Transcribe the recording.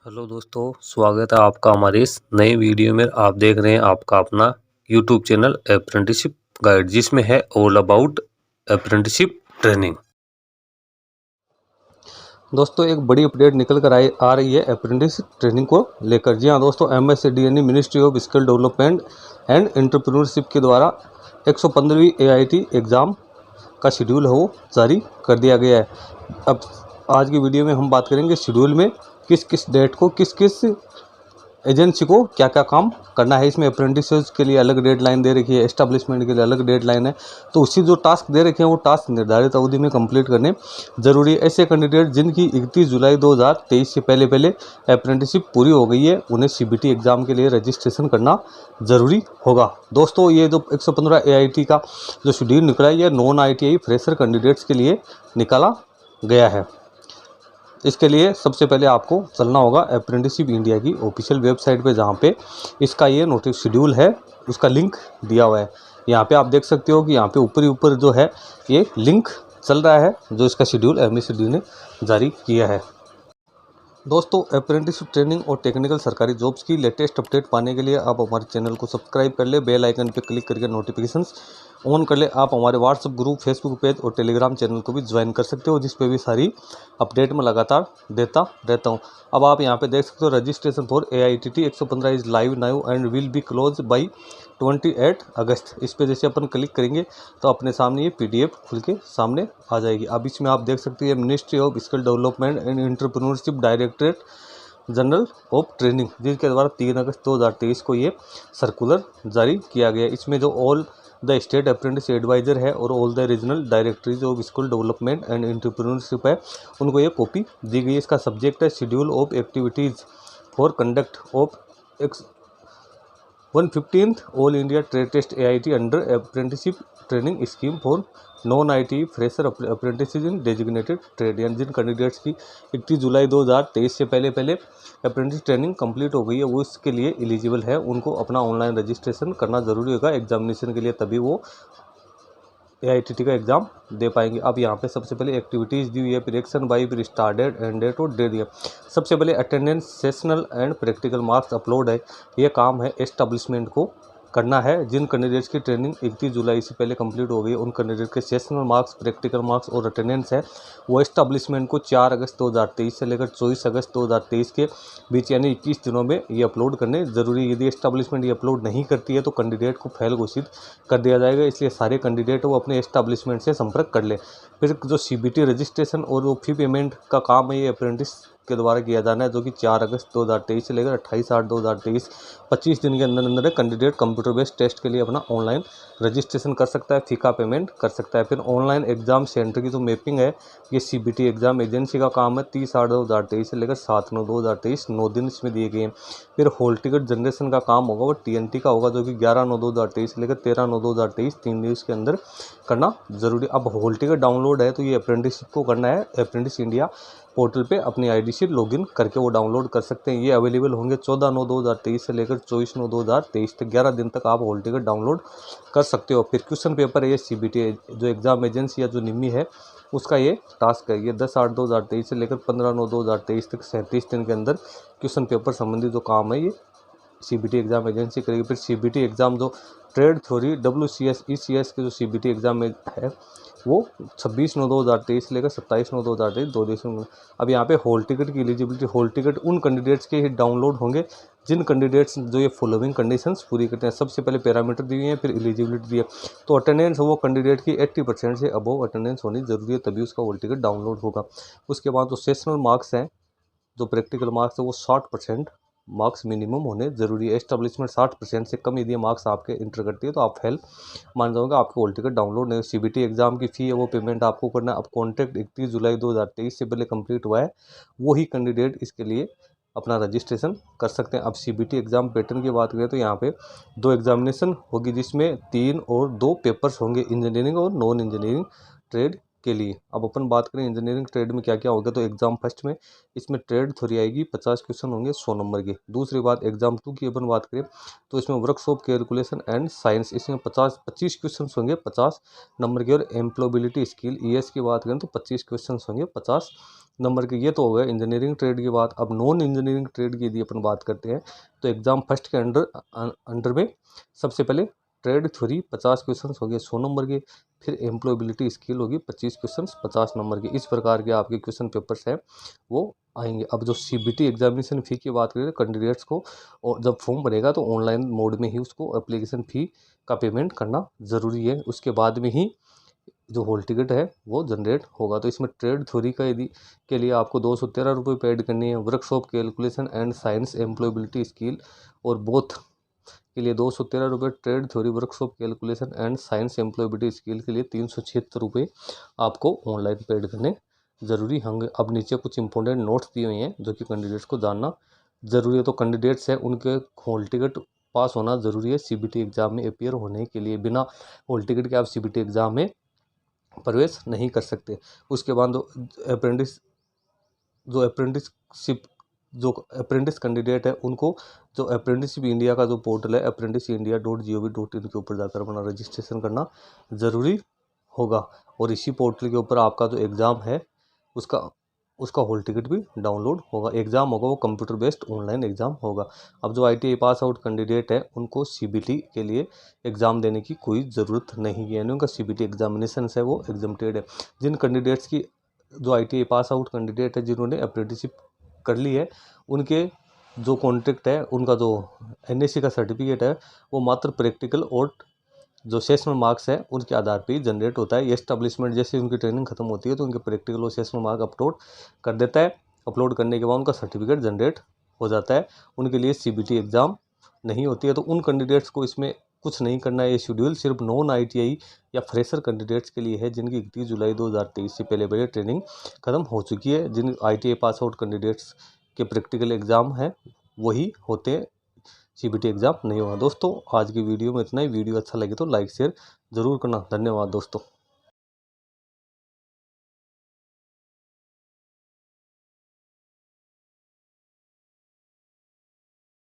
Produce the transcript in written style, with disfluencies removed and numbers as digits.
Hello दोस्तों, स्वागत है आपका हमारे इस नए वीडियो में। आप देख रहे हैं आपका अपना यूट्यूब चैनल अप्रेंटिसशिप गाइड, जिसमें है ऑल अबाउट अप्रेंटिसशिप ट्रेनिंग। दोस्तों, एक बड़ी अपडेट निकल कर आ रही है अप्रेंटिसशिप ट्रेनिंग को लेकर। जी हाँ दोस्तों, MSCDNE ministry of skill development and entrepreneurship के द्वारा 115वीं AIT एग्ज़ाम का शेड्यूल है वो जारी कर दिया गया है। अब आज की वीडियो में हम बात करेंगे शेड्यूल में किस किस डेट को किस किस एजेंसी को क्या क्या काम करना है। इसमें अप्रेंटिसेस के लिए अलग डेडलाइन दे रखी है, एस्टेब्लिशमेंट के लिए अलग डेडलाइन है। तो उसी जो टास्क दे रखे हैं वो टास्क निर्धारित अवधि में कंप्लीट करने जरूरी है। ऐसे कैंडिडेट जिनकी 31 जुलाई 2023 से पहले पहले अप्रेंटिसशिप पूरी हो गई है, उन्हें CBT एग्जाम के लिए रजिस्ट्रेशन करना जरूरी होगा। दोस्तों, ये जो 115 AIT का जो शेड्यूल निकला है, यह नॉन ITI फ्रेशर कैंडिडेट्स के लिए निकाला गया है। इसके लिए सबसे पहले आपको चलना होगा अप्रेंटिसशिप इंडिया की ऑफिशियल वेबसाइट पे, जहाँ पे इसका ये नोटिस शेड्यूल है उसका लिंक दिया हुआ है। यहाँ पे आप देख सकते हो कि यहाँ पे ऊपर जो है ये लिंक चल रहा है, जो इसका शेड्यूल MSCD ने जारी किया है। दोस्तों, अप्रेंटिसशिप ट्रेनिंग और टेक्निकल सरकारी जॉब्स की लेटेस्ट अपडेट पाने के लिए आप हमारे चैनल को सब्सक्राइब कर ले, बेल आइकन पर क्लिक करके नोटिफिकेशंस ऑन कर ले। आप हमारे व्हाट्सएप ग्रुप, फेसबुक पेज और टेलीग्राम चैनल को भी ज्वाइन कर सकते हो, जिस पे भी सारी अपडेट मैं लगातार देता रहता हूं। अब आप यहां पे देख सकते हो, registration for AITT 115 is live now and will be close by 28 अगस्त। इस पे जैसे अपन क्लिक करेंगे तो अपने सामने ये PDF खुल के सामने आ जाएगी। अब इसमें आप देख सकते हैं ministry of skill development and entrepreneurship directorate general of training, जिसके द्वारा 3 अगस्त 2023 को ये सर्कुलर जारी किया गया। इसमें जो all the state apprentice adviser है और all the regional directories of skill development and entrepreneurship है, उनको ये कॉपी दी गई है। इसका सब्जेक्ट है schedule of activities for conduct of 115th all India trade test AIT under apprenticeship training scheme for non ITI fresher apprentice in designated trade. यानी जिन candidates की 31 जुलाई 2023 से पहले पहले अप्रेंटिस ट्रेनिंग कंप्लीट हो गई है, वो इसके लिए एलिजिबल है। उनको अपना ऑनलाइन रजिस्ट्रेशन करना जरूरी होगा एग्जामिनेशन के लिए, तभी वो AITT का एग्जाम दे पाएंगे। अब यहाँ पे सबसे पहले एक्टिविटीज़ दी हुई है, फिर एक्शन बाई, फिर स्टार्ट डेट, एंड डेट और दे दिया। सबसे पहले attendance, sessional and practical marks upload है। ये काम है एस्टेब्लिशमेंट को करना है। जिन कैंडिडेट्स की ट्रेनिंग 31 जुलाई से पहले कंप्लीट हो गई है, उन कैंडिडेट के सेशनल मार्क्स, प्रैक्टिकल मार्क्स और अटेंडेंस है, वो एस्टेब्लिशमेंट को 4 अगस्त 2023 से लेकर 24 अगस्त 2023 के बीच यानी 21 दिनों में ये अपलोड करने जरूरी है। यदि एस्टेब्लिशमेंट ये अपलोड नहीं करती है तो कैंडिडेट को फेल घोषित कर दिया जाएगा। इसलिए सारे कैंडिडेट वो अपने एस्टेब्लिशमेंट से संपर्क कर ले। फिर जो CBT रजिस्ट्रेशन और वो फी पेमेंट का काम है, ये अप्रेंटिस के द्वारा किया जाना है, जो कि 4 अगस्त 2023 से लेकर 28/8/2023 25 दिन के अंदर अंदर कैंडिडेट कंप्यूटर बेस्ड टेस्ट के लिए अपना ऑनलाइन रजिस्ट्रेशन कर सकता है, फी का पेमेंट कर सकता है। फिर ऑनलाइन एग्जाम सेंटर की जो मैपिंग है, ये CBT एग्जाम एजेंसी का काम है। 30/8/2023 से लेकर 7/9/2023 9 दिन इसमें दिए गए हैं। फिर हॉल टिकट जनरेशन का काम होगा, वो TNT का होगा, जो कि 11/9/2023 से लेकर 13/9/2023 3 दिन के अंदर करना जरूरी। अब हॉल टिकट डाउनलोड है तो ये अप्रेंटिसशिप को करना है। अप्रेंटिस इंडिया पोर्टल पे अपनी ID से लॉगिन करके वो डाउनलोड कर सकते हैं। ये अवेलेबल होंगे 14/9/2023 से लेकर 24/9/2023 तक। 11 दिन तक आप हॉल टिकट डाउनलोड कर सकते हो। फिर क्वेश्चन पेपर है, ये CBT जो एग्जाम एजेंसी या जो निम्मी है उसका ये टास्क है। ये 10/8/2023 से लेकर 15/9/2023 तक 37 दिन के अंदर क्वेश्चन पेपर संबंधी जो काम है, ये CBT एग्जाम एजेंसी करेगी। फिर CBT एग्जाम जो ट्रेड थ्योरी WCS ECS के जो CBT एग्जाम में है, वो 26/9/2023 से लेकर 27/9/2023 2 दिवसों में। अब यहाँ पे हॉल टिकट की एलिजिबिलिटी, हॉल टिकट उन कैंडिडेट्स के ही डाउनलोड होंगे जिन कैंडिडेट्स जो ये फॉलोइंग कंडीशंस पूरी करते हैं। सबसे पहले पैरामीटर दी हुई है, फिर एलिजिबिलिटी दी है। तो अटेंडेंस वो कैंडिडेट की 80% से अबव अटेंडेंस होनी जरूरी है, तभी उसका हॉल टिकट डाउनलोड होगा। उसके बाद जो सेशनल मार्क्स हैं, जो प्रैक्टिकल मार्क्स है, वो 60% मार्क्स मिनिमम होने जरूरी है। एस्टेब्लिशमेंट 60% से कम यदि मार्क्स आपके इंटर करती है तो आप फेल मान जाओगे, आपको हॉल टिकट डाउनलोड नहीं। CBT एग्जाम की फ़ी है, वो पेमेंट आपको करना है। अब कॉन्ट्रैक्ट 31 जुलाई 2023 से पहले कंप्लीट हुआ है, वही कैंडिडेट इसके लिए अपना रजिस्ट्रेशन कर सकते हैं। अब CBT एग्जाम पैटर्न की बात करें तो यहाँ पे 2 एग्जामिनेशन होगी, जिसमें 3 और 2 पेपर्स होंगे, इंजीनियरिंग और नॉन इंजीनियरिंग ट्रेड के लिए। अब अपन बात करें इंजीनियरिंग ट्रेड में क्या क्या होगा, तो एग्जाम फर्स्ट में इसमें ट्रेड थ्योरी आएगी, 50 क्वेश्चन होंगे 100 नंबर के। दूसरी बात, एग्जाम 2 की अपन बात करें तो इसमें वर्कशॉप कैलकुलेशन एंड साइंस, इसमें 25 क्वेश्चन होंगे 50 नंबर के। और एम्प्लॉयबिलिटी स्किल ES की बात करें तो 25 क्वेश्चन होंगे 50 नंबर के। ये तो हो गया इंजीनियरिंग ट्रेड की बात। अब नॉन इंजीनियरिंग ट्रेड की यदि अपन बात करते हैं तो एग्जाम फर्स्ट के अंडर में सबसे पहले ट्रेड थ्योरी 50 क्वेश्चन हो गए 100 नंबर के, फिर एम्प्लॉयबिलिटी स्किल होगी 25 क्वेश्चन 50 नंबर के। इस प्रकार के आपके क्वेश्चन पेपर्स हैं वो आएंगे। अब जो CBT एग्जामिनेशन फ़ी की बात करें कैंडिडेट्स को, और जब फॉर्म भरेगा तो ऑनलाइन मोड में ही उसको एप्लीकेशन फ़ी का पेमेंट करना ज़रूरी है, उसके बाद में ही जो हॉल टिकट है वो जनरेट होगा। तो इसमें ट्रेड थ्योरी का यदि के लिए आपको 213 रुपये पेड करनी है, workshop calculation and science employability skill और बोथ के लिए 213 रुपये, trade theory workshop calculation and science employability skill के लिए 376 रुपये आपको ऑनलाइन पेड करने ज़रूरी होंगे। अब नीचे कुछ इंपॉर्टेंट नोट्स दिए हुए हैं जो कि कैंडिडेट्स को जानना ज़रूरी है। तो कैंडिडेट्स है उनके हॉल टिकट पास होना ज़रूरी है CBT एग्ज़ाम में अपियर होने के लिए। बिना हॉल टिकट के आप CBT एग्ज़ाम में प्रवेश नहीं कर सकते। उसके बाद जो अप्रेंटिस कैंडिडेट है उनको जो अप्रेंटिसशिप इंडिया का जो पोर्टल है apprenticeindia.gov.in के ऊपर जाकर अपना रजिस्ट्रेशन करना ज़रूरी होगा। और इसी पोर्टल के ऊपर आपका जो एग्ज़ाम है उसका हॉल टिकट भी डाउनलोड होगा। एग्ज़ाम होगा वो कंप्यूटर बेस्ड ऑनलाइन एग्ज़ाम होगा। अब जो ITI पास आउट कैंडिडेट है उनको CBT के लिए एग्ज़ाम देने की कोई ज़रूरत नहीं है, यानी उनका CBT एग्जामिनेशन है वो एग्जम्प्टेड है। जिन कैंडिडेट्स की जो ITI पास आउट कैंडिडेट है जिन्होंने अप्रेंटिसशिप कर ली है उनके जो कॉन्ट्रैक्ट है, उनका जो NAC का सर्टिफिकेट है वो मात्र प्रैक्टिकल और जो सेशनल मार्क्स है उनके आधार पे ही जनरेट होता है। ये एस्टेब्लिशमेंट जैसे उनकी ट्रेनिंग खत्म होती है तो उनके प्रैक्टिकल और सेशनल मार्क अपलोड कर देता है। अपलोड करने के बाद उनका सर्टिफिकेट जनरेट हो जाता है, उनके लिए CBT एग्ज़ाम नहीं होती है। तो उन कैंडिडेट्स को इसमें कुछ नहीं करना है। ये शेड्यूल सिर्फ नॉन ITI या फ्रेशर कैंडिडेट्स के लिए है जिनकी 31 जुलाई 2023 से पहले पहले ट्रेनिंग खत्म हो चुकी है। जिन ITI पास आउट कैंडिडेट्स के प्रैक्टिकल एग्ज़ाम हैं वही होते हैं, CBT एग्ज़ाम नहीं होगा। दोस्तों आज की वीडियो में इतना ही। वीडियो अच्छा लगे तो लाइक शेयर ज़रूर करना। धन्यवाद दोस्तों।